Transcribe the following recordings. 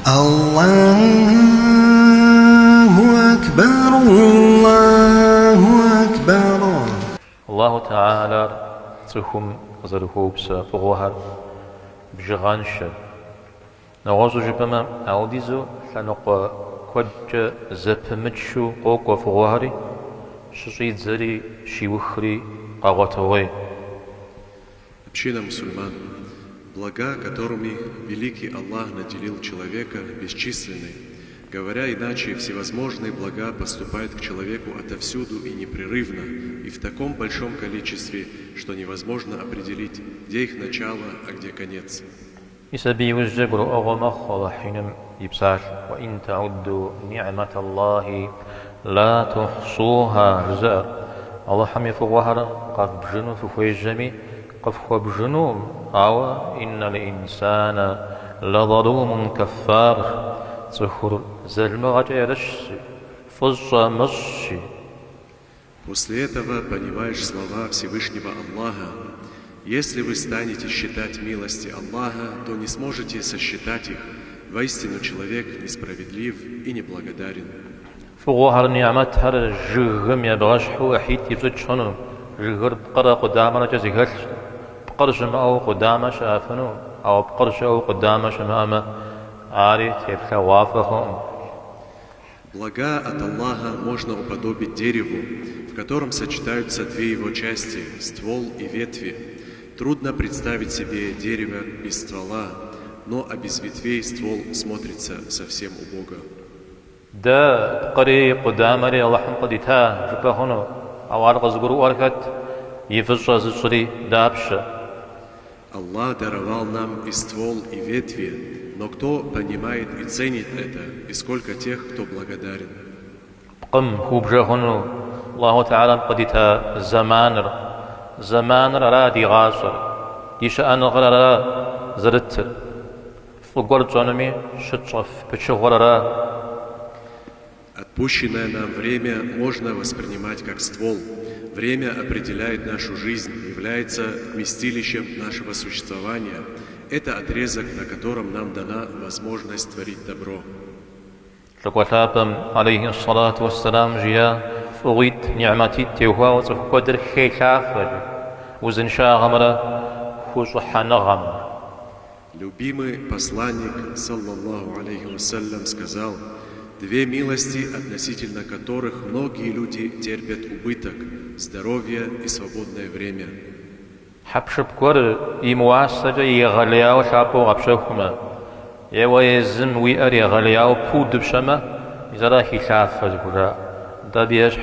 الله أكبر الله أكبر. الله تعالى تخم زرهوبس فغوهر بجغانش نغوزو جبما أوديزو لنقوى كوج زبمتشو قوقو فغوهري ششيد زري شيوخري قاغوتوغي. Община мусульман, блага, которыми великий Аллах наделил человека, бесчисленны. Говоря иначе, всевозможные блага поступают к человеку отовсюду и непрерывно, и в таком большом количестве, что невозможно определить, где их начало, а где конец. يسبي وجبر أغمخ وحين يبسال وإن تعدوا نعمة الله لا تحصوها زار الله حمي فوهر قد بجنو في الجميع قف بجنو أو إن الإنسان لظلوم كفار تخر زلم غجرش فز مشي. После этого понимаешь слова Всевышнего Аллаха. Если вы станете считать милости Аллаха, то не сможете сосчитать их. Воистину человек несправедлив и неблагодарен. فوهر نعمت هر جغم يبغشحو أحيد يبزتشنو جغر بقرا قدامنا جزيهل بقرش أو قدام شافنو أو بقرش أو قدام شمامة عاري تبخى وافهم. Блага от Аллаха можно уподобить дереву, в котором сочетаются две его части – ствол и ветви. Трудно представить себе дерево без ствола, но без ветвей ствол смотрится совсем убого. دا قري قدامري الله حمقديتا جبهونو أو أرغز قرو أركت يفجر زجري دابشة. Аллах даровал нам и ствол, и ветви, но кто понимает и ценит это, и сколько тех, кто благодарен. قم هو بجهونو الله تعالى قديتا زمانر رادي غاشر يشأن غرر زرتر فقر جانمي شطف بشغرر. Отпущенное нам время можно воспринимать как ствол. Время определяет нашу жизнь, является вместилищем нашего существования. Это отрезок, на котором нам дана возможность творить добро. شكوتابم عليه الصلاة والسلام جيا فويت نعمتي تيوها وتخقدر خيخافر وزنشا غمرا خشوحا نغم. Любимый посланник, саллаллаху алейхи вассалям, сказал: две милости, относительно которых многие люди терпят убыток – здоровье и свободное время. حبشب كور يمواسجة يغلياو شابو غبشوكما يويزم ويأر يغلياو بود بشما يزرا خلاف فزبورا دابيش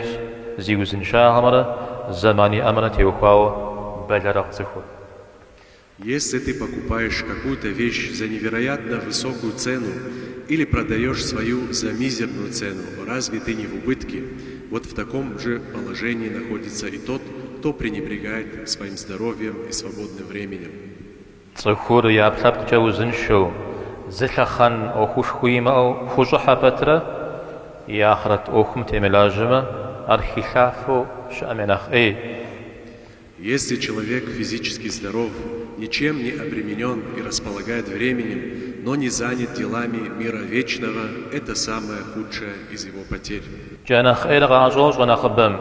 زيوزن شاهمرا زماني أمنا تيوخواو بجرق زخور. Если ты покупаешь какую-то вещь за невероятно высокую цену или продаешь свою за мизерную цену, разве ты не в убытке? Вот в таком же положении находится и тот, кто пренебрегает своим здоровьем и свободным временем. زخور يا بلاب جوزن شو زخخن أو خوشخويمة أو خوشحة بترة يا آخرت أوخم تملاجمة أرخيخافو شأمنخ Если человек физически здоров, ничем не обременен и располагает временем, но не занят делами мира вечного, это самое худшее из его потерь. جانخ غازوز ونخبم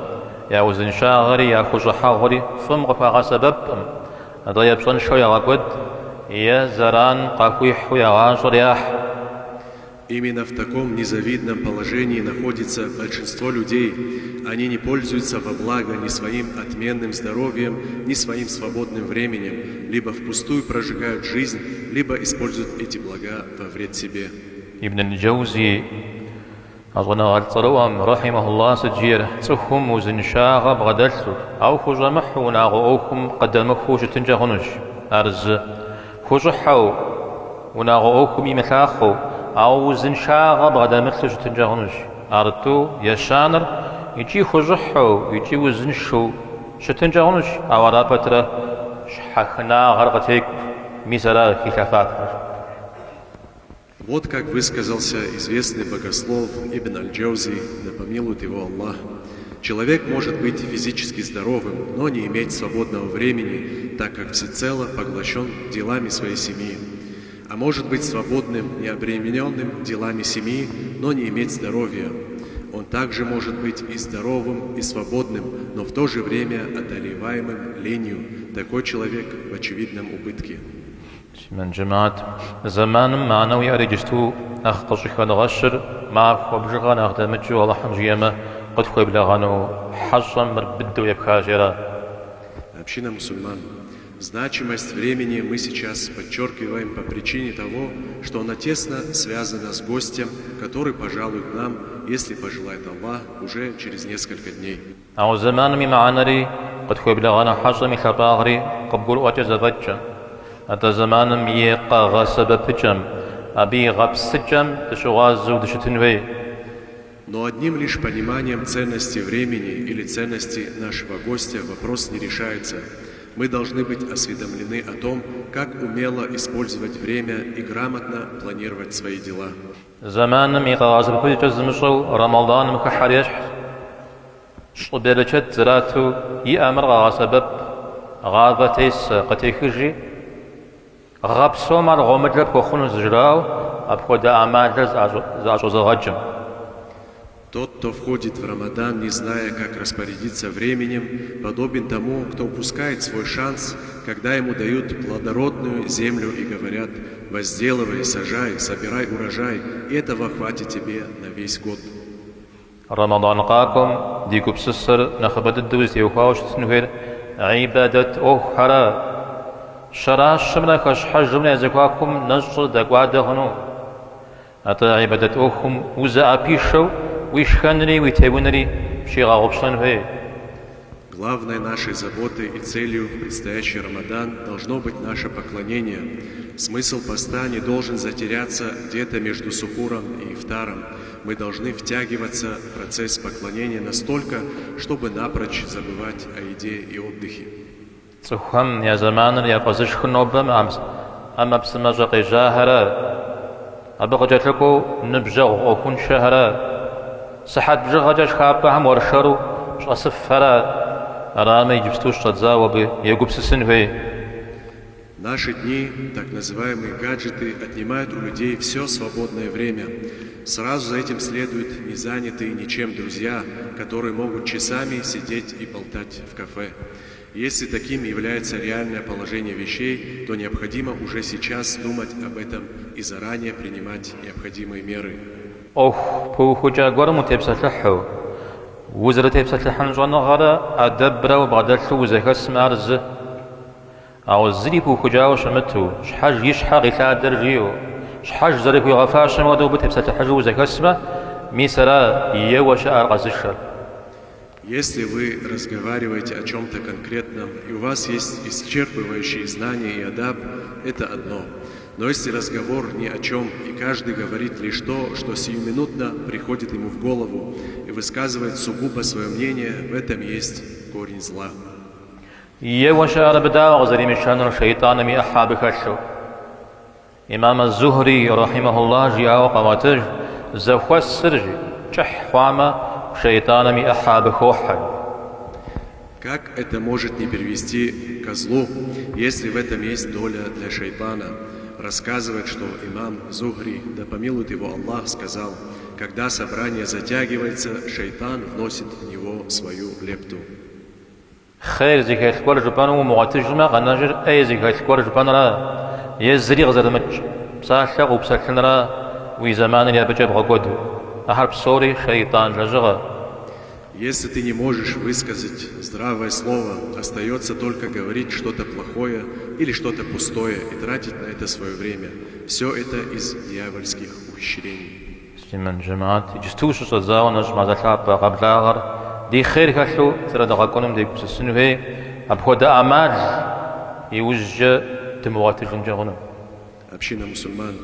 يا وزن شاغري يا خوشحة غري فم غفا سبب ضيب صن شو يا غقود يا زران قاكويح يا غازر ياح. Именно в таком незавидном положении находится большинство людей. Они не пользуются во благо ни своим отменным здоровьем, ни своим свободным временем, либо впустую прожигают жизнь, либо используют эти блага во вред себе. ابن الجوزي أظن الطروام رحمه الله سجير تخم وزنشاغ بغدلت أو خجمح وناغ أوكم قدمه شتنجهنش أرز خجحو وناغ أوكم يمثاخو أو زنشاغ بغدمت شتنجهنش أرتو يشانر يجي خجحو يجي وزنشو شتنجهنش أو رابطرة شحخنا غرقتك ميسرا خلافات. Вот как высказался известный богослов Ибн Аль-Джаузи, да помилует его Аллах: человек может быть физически здоровым, но не иметь свободного времени, так как всецело поглощен делами своей семьи. а может быть свободным, не обремененным делами семьи, но не иметь здоровья. Он также может быть и здоровым, и свободным, но в то же время одолеваемым ленью. Такой человек в очевидном убытке. من جماعت زمان معنوي أريجستو أخطش خد غشر مع خبجغان أخدمتشو الله حمجيما قد خوي بلغانو حجم مربدو يبخاجرا. Община мусульман. Значимость времени мы сейчас подчеркиваем по причине того, что она тесно связана с гостем, который пожалует нам, если пожелает Аллах, уже через несколько дней. أو زمان مي معنري قد خوي بلغانا حجم خباغري قبول وجزبتشا. هذا زمان ميقا غاسب بجم أبي غبسجم تشغازو دشتنوي. Но одним лишь пониманием ценности времени или ценности нашего гостя вопрос не решается. Мы должны быть осведомлены о том, как умело использовать время и грамотно планировать свои дела. زمان ميقا غاسب بجزمشو رمضان مكحريش شبيرشت زراتو يأمر غاسبب غابتيس قتيخجي غابسو مال غومجرب كوخونو زجراو أبخود أعمال زعجو زغجم. Тот, кто входит в Рамадан, не зная, как распорядиться временем, подобен тому, кто упускает свой шанс, когда ему дают плодородную землю и говорят: возделывай, сажай, собирай урожай, и этого хватит тебе на весь год. رمضان قاكم ديكو بسسر نخبت الدوز يوخاوش تنوير عبادة أخرى شراش من خش حجم زكواكم نجر دقواد غنو أتا عبادة أخم وزا أبيشو ويشخنري ويتابونري شيغا غبشن هي. Главной нашей заботой и целью в предстоящий Рамадан должно быть наше поклонение. Смысл поста не должен затеряться где-то между сухуром и ифтаром. Мы должны втягиваться в процесс поклонения настолько, чтобы напрочь забывать о еде и отдыхе. سخم يا زمان يا قزش خنوبم أما بسمجق جاهرة أبغى جاتلكو نبجغ أكون شهرة صحت بجغ جاش خابهم ورشرو شأصفرة رامي جبستوش تتزاوب يقوب سسنوي. Наши дни, так называемые гаджеты, отнимают у людей все свободное время. Сразу за этим следуют незанятые ничем друзья, которые могут часами сидеть и болтать в кафе. Если таким является реальное положение вещей, то необходимо уже сейчас думать об этом и заранее принимать необходимые меры. أوه بوخجا قرم تبسطحو وزر تبسطحن جوانا غرا أدبرا وبعدلتو وزكاس مارز أو الزري بوخجا وشمتو شحاج يشحا غيثا درجيو شحاج زريكو يغفاش مودو بتبسطحجو وزكاس ما ميسرا يوشا أرغزشر. Если вы разговариваете о чем-то конкретном, и у вас есть исчерпывающие знания и адаб, это одно. Но если разговор ни о чем, и каждый говорит лишь то, что сиюминутно приходит ему в голову, и высказывает сугубо свое мнение, в этом есть корень зла. إمام الزهري رحمه الله جاء وقواتج زخوا السرج شح حواما شيطان مي أحاب خوحا. Как это может не привести ко злу, если в этом есть доля для шайтана? Рассказывает, что имам Зухри, да помилует его Аллах, сказал: когда собрание затягивается, шайтан вносит в него свою лепту. خير زكاة الكورج بانو معتجمة غنجر أي زكاة الكورج بانرا يزري غزر مج بسالة وبسالة وزمان يا بجاب غقود أحرب سوري شيطان جزغة. Если ты не можешь высказать здравое слово, остается только говорить что-то плохое или что-то пустое и тратить на это свое время. Все это из дьявольских ухищрений. من جماعات يجستوش صدزاو نجمع ذلك قبل آخر دي خير كشلو ترى دقاقونم دي بسسنو هي أبخد أعمال يوجه تموات الجنجغنم. Община мусульман,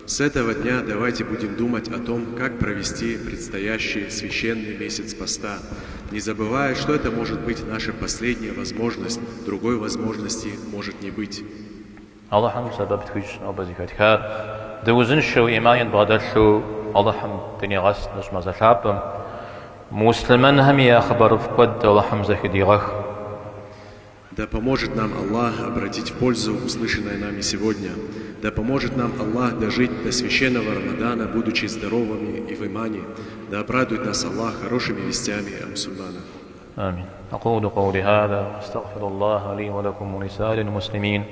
с этого дня давайте будем думать о том, как провести предстоящий священный месяц поста, не забывая, что это может быть наша последняя возможность, другой возможности может не быть. الله حمد سبب تويش أو بزيكات كار دوزن شو إيمان بغداشو الله حمد تني غاس نجمع زلابم مسلمان هم يا خبر فقد الله حمد زكدي غخ. Да поможет нам Аллах обратить в пользу услышанное нами сегодня. Да поможет нам Аллах дожить до священного Рамадана, будучи здоровыми и в имане. Да обрадует нас Аллах хорошими вестями о мусульманах. آمين. أقول قولي هذا وأستغفر الله لي ولكم ولسائر المسلمين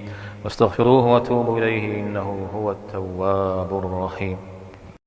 واستغفروه وأتوبوا إليه إنه هو التواب الرحيم.